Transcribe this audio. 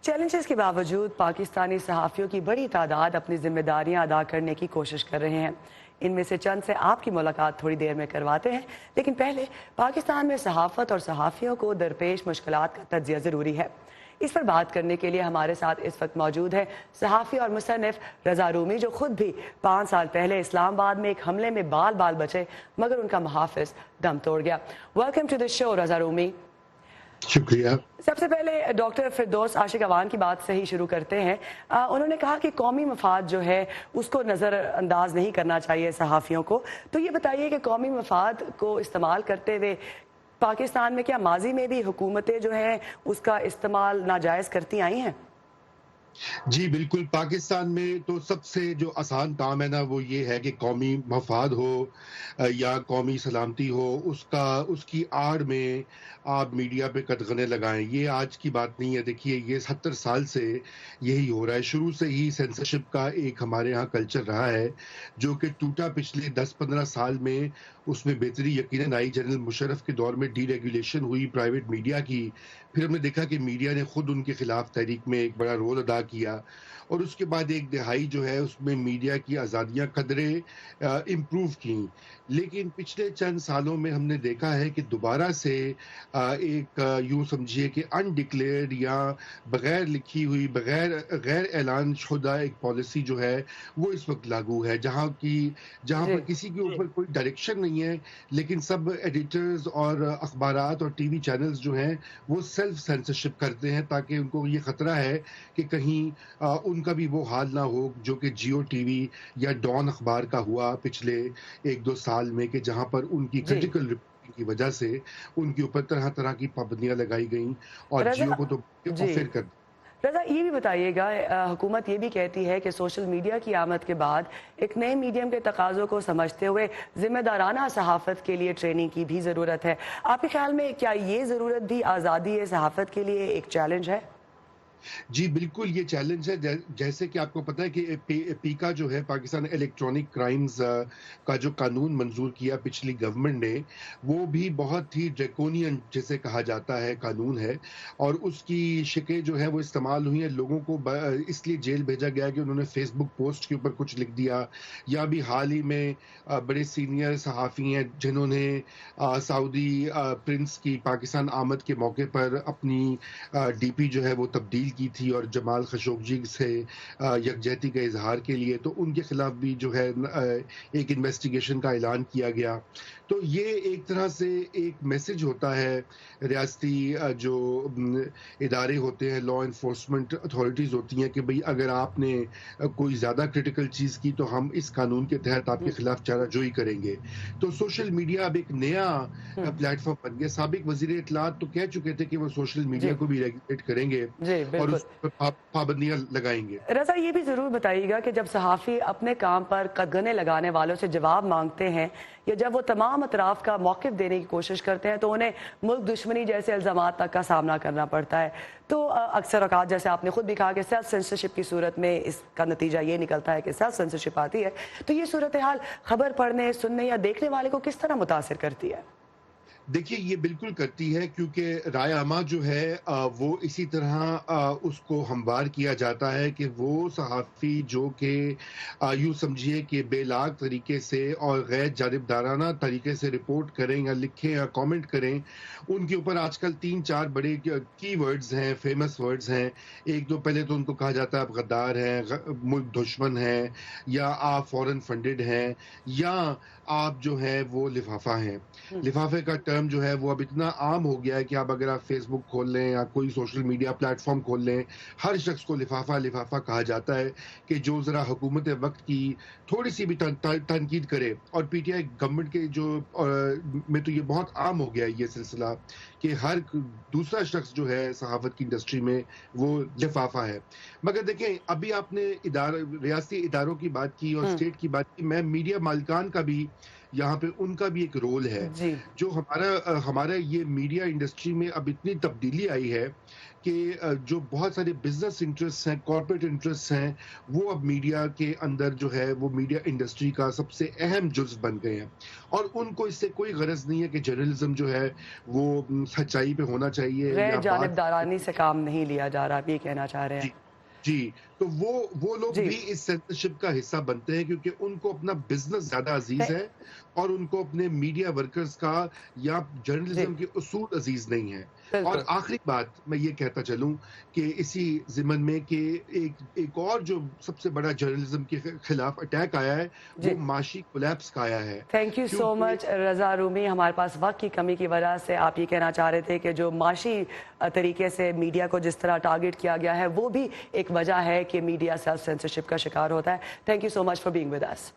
Challenges کے باوجود پاکستانی صحافیوں کی بڑی تعداد اپنی ذمہ داریاں ادا کرنے کی کوشش کر رہے ہیں۔ ان میں سے چند سے آپ کی ملاقات تھوڑی دیر میں کرواتے ہیں، لیکن پہلے پاکستان میں صحافت اور صحافیوں کو درپیش مشکلات کا تجزیہ ضروری ہے۔ اس پر بات کرنے کے لیے ہمارے ساتھ اس وقت موجود ہے صحافی اور مصنف رضا رومی، جو خود بھی 5 سال پہلے اسلام آباد میں ایک حملے میں بال بال بچے مگر ان کا محافظ دم توڑ گیا۔ ویلکم ٹو دی شو رضا رومی۔ شکریہ۔ سب سے پہلے ڈاکٹر فردوس عاشق اوان کی بات سے ہی شروع کرتے ہیں۔ انہوں نے کہا کہ قومی مفاد جو ہے اس کو نظر انداز نہیں کرنا چاہیے صحافیوں کو، تو یہ بتائیے کہ قومی مفاد کو استعمال کرتے ہوئے پاکستان میں کیا ماضی میں بھی حکومتیں جو ہیں اس کا استعمال ناجائز کرتی آئی ہیں؟ جی بالکل، پاکستان میں تو سب سے جو آسان کام ہے نا وہ یہ ہے کہ قومی مفاد ہو یا قومی سلامتی ہو، اس کی آڑ میں آپ میڈیا پہ قدغنیں لگائیں۔ یہ آج کی بات نہیں ہے، دیکھیے یہ 70 سال سے یہی ہو رہا ہے۔ شروع سے ہی سینسرشپ کا ایک ہمارے ہاں کلچر رہا ہے جو کہ ٹوٹا پچھلے 10-15 سال میں۔ اس میں بہتری یقیناً آئی، جنرل مشرف کے دور میں ڈی ریگولیشن ہوئی پرائیویٹ میڈیا کی، پھر ہم نے دیکھا کہ میڈیا نے خود ان کے خلاف تحریک میں ایک بڑا رول ادا کیا، اور اس کے بعد ایک دہائی جو ہے اس میں میڈیا کی آزادیاں قدرے امپروو کیں۔ لیکن پچھلے چند سالوں میں ہم نے دیکھا ہے کہ دوبارہ سے ایک یوں سمجھیے کہ انڈکلیئرڈ یا بغیر لکھی ہوئی غیر اعلان شدہ ایک پالیسی جو ہے وہ اس وقت لاگو ہے، جہاں پر کسی کے اوپر کوئی ڈائریکشن نہیں ہے، لیکن سب ایڈیٹرز اور اخبارات اور ٹی وی چینلز جو ہیں وہ سیلف سینسرشپ کرتے ہیں، تاکہ ان کو یہ خطرہ ہے کہ کہیں ان کا بھی وہ حال نہ ہو جو کہ جیو ٹی وی یا ڈان اخبار کا ہوا پچھلے 1-2 سال میں، کہ جہاں پر ان کی کرٹیکل رپورٹنگ کی وجہ سے ان کے اوپر طرح طرح کی پابندیاں لگائی گئیں، اور جیو کو تو پھر کر رضا یہ بھی بتائیے گا، حکومت یہ بھی کہتی ہے کہ سوشل میڈیا کی آمد کے بعد ایک نئے میڈیم کے تقاضوں کو سمجھتے ہوئے ذمہ دارانہ صحافت کے لیے ٹریننگ کی بھی ضرورت ہے۔ آپ کے خیال میں کیا یہ ضرورت بھی آزادی صحافت کے لیے ایک چیلنج ہے؟ جی بالکل یہ چیلنج ہے۔ جیسے کہ آپ کو پتہ ہے کہ پیکا جو ہے پاکستان الیکٹرانک کرائمز کا جو قانون منظور کیا پچھلی گورنمنٹ نے، وہ بھی بہت ہی ڈریکونین جیسے کہا جاتا ہے قانون ہے، اور اس کی شکیں جو ہیں وہ استعمال ہوئی ہیں۔ لوگوں کو اس لیے جیل بھیجا گیا کہ انہوں نے فیس بک پوسٹ کے اوپر کچھ لکھ دیا، یا بھی حال ہی میں بڑے سینئر صحافی ہیں جنہوں نے سعودی پرنس کی پاکستان آمد کے موقع پر اپنی ڈی پی جو ہے وہ تبدیل کی تھی، اور جمال خشوگی سے یکجہتی کا اظہار کے لیے، تو ان کے خلاف بھی جو ہے ایک انویسٹیگیشن کا اعلان کیا گیا۔ تو یہ ایک طرح سے ایک میسج ہوتا ہے ریاستی جو ادارے ہوتے ہیں، لا انفورسمنٹ اتھارٹیز ہوتی ہیں، کہ بھئی اگر آپ نے کوئی زیادہ کرٹیکل چیز کی تو ہم اس قانون کے تحت آپ کے خلاف چارہ جوئی کریں گے۔ تو سوشل میڈیا اب ایک نیا پلیٹ فارم بن گیا۔ سابق وزیر اطلاعات تو کہہ چکے تھے کہ وہ سوشل میڈیا کو بھی ریگولیٹ کریں گے اور اس پر پابندیاں لگائیں گے۔ رضا یہ بھی ضرور بتائیے گا کہ جب صحافی اپنے کام پر قدغنیں لگانے والوں سے جواب مانگتے ہیں، یا جب وہ تمام اطراف کا موقف دینے کی کوشش کرتے ہیں، تو انہیں ملک دشمنی جیسے الزامات تک کا سامنا کرنا پڑتا ہے۔ تو اکثر اوقات جیسے آپ نے خود بھی کہا کہ سیلف سینسرشپ کی صورت میں اس کا نتیجہ یہ نکلتا ہے کہ سیلف سینسرشپ آتی ہے، تو یہ صورتحال خبر پڑھنے، سننے یا دیکھنے والے کو کس طرح متاثر کرتی ہے؟ دیکھیے یہ بالکل کرتی ہے، کیونکہ رائے عامہ جو ہے وہ اسی طرح اس کو ہموار کیا جاتا ہے کہ وہ صحافی جو کہ یوں سمجھیے کہ بے لاگ طریقے سے اور غیر جانبدارانہ طریقے سے رپورٹ کریں یا لکھیں یا کامنٹ کریں، ان کے اوپر آج کل 3-4 بڑے کی ورڈز ہیں، فیمس ورڈز ہیں۔ ایک دو پہلے تو ان کو کہا جاتا ہے آپ غدار ہیں، ملک دشمن ہیں، یا آپ فورن فنڈڈ ہیں، یا آپ جو ہیں وہ لفافہ ہیں۔ لفافے کا ٹرم جو ہے وہ اب اتنا عام ہو گیا ہے کہ اب اگر آپ فیس بک کھول لیں یا کوئی سوشل میڈیا پلیٹ فارم کھول لیں، ہر شخص کو لفافہ لفافہ کہا جاتا ہے، کہ جو ذرا حکومت وقت کی تھوڑی سی بھی تنقید کرے۔ اور پی ٹی آئی گورنمنٹ کے جو میں تو یہ بہت عام ہو گیا ہے یہ سلسلہ، کہ ہر دوسرا شخص جو ہے صحافت کی انڈسٹری میں وہ لفافہ ہے۔ مگر دیکھیں ابھی آپ نے ریاستی اداروں کی بات کی اور اسٹیٹ کی بات کی، میں میڈیا مالکان کا بھی یہاں پہ ان کا بھی ایک رول ہے۔ جو ہمارا یہ میڈیا انڈسٹری میں اب اتنی تبدیلی آئی ہے کہ جو بہت سارے بزنس انٹرسٹ ہیں، کارپوریٹ انٹرسٹ ہیں، وہ اب میڈیا کے اندر جو ہے وہ میڈیا انڈسٹری کا سب سے اہم جزو بن گئے ہیں، اور ان کو اس سے کوئی غرض نہیں ہے کہ جرنلزم جو ہے وہ سچائی پہ ہونا چاہیے غیر یا بات جانبدارانی سے کام نہیں لیا جا رہا، آپ یہ کہنا چاہ رہے ہیں؟ جی جی تو وہ لوگ جی بھی اس سینسرشپ کا حصہ بنتے ہیں کیونکہ ان کو اپنا بزنس زیادہ عزیز ہے اور ان کو اپنے میڈیا ورکرز کا یا جی جرنلزم کے اصول عزیز نہیں ہے۔ اور بالکل آخری بات میں یہ کہتا چلوں کہ اسی ضمن میں کہ ایک اور جو سب سے بڑا جرنلزم کے خلاف اٹیک آیا ہے جی وہ معاشی کولیپس کا آیا ہے، تھینک یو سو کیونکہ مچ رضا رومی. ہمارے پاس وقت کی کمی کی وجہ سے آپ یہ کہنا چاہ رہے تھے کہ جو معاشی طریقے سے میڈیا کو جس طرح ٹارگٹ کیا گیا ہے وہ بھی ایک وجہ ہے کہ میڈیا سیلف سینسرشپ کا شکار ہوتا ہے. Thank you so much for being with us.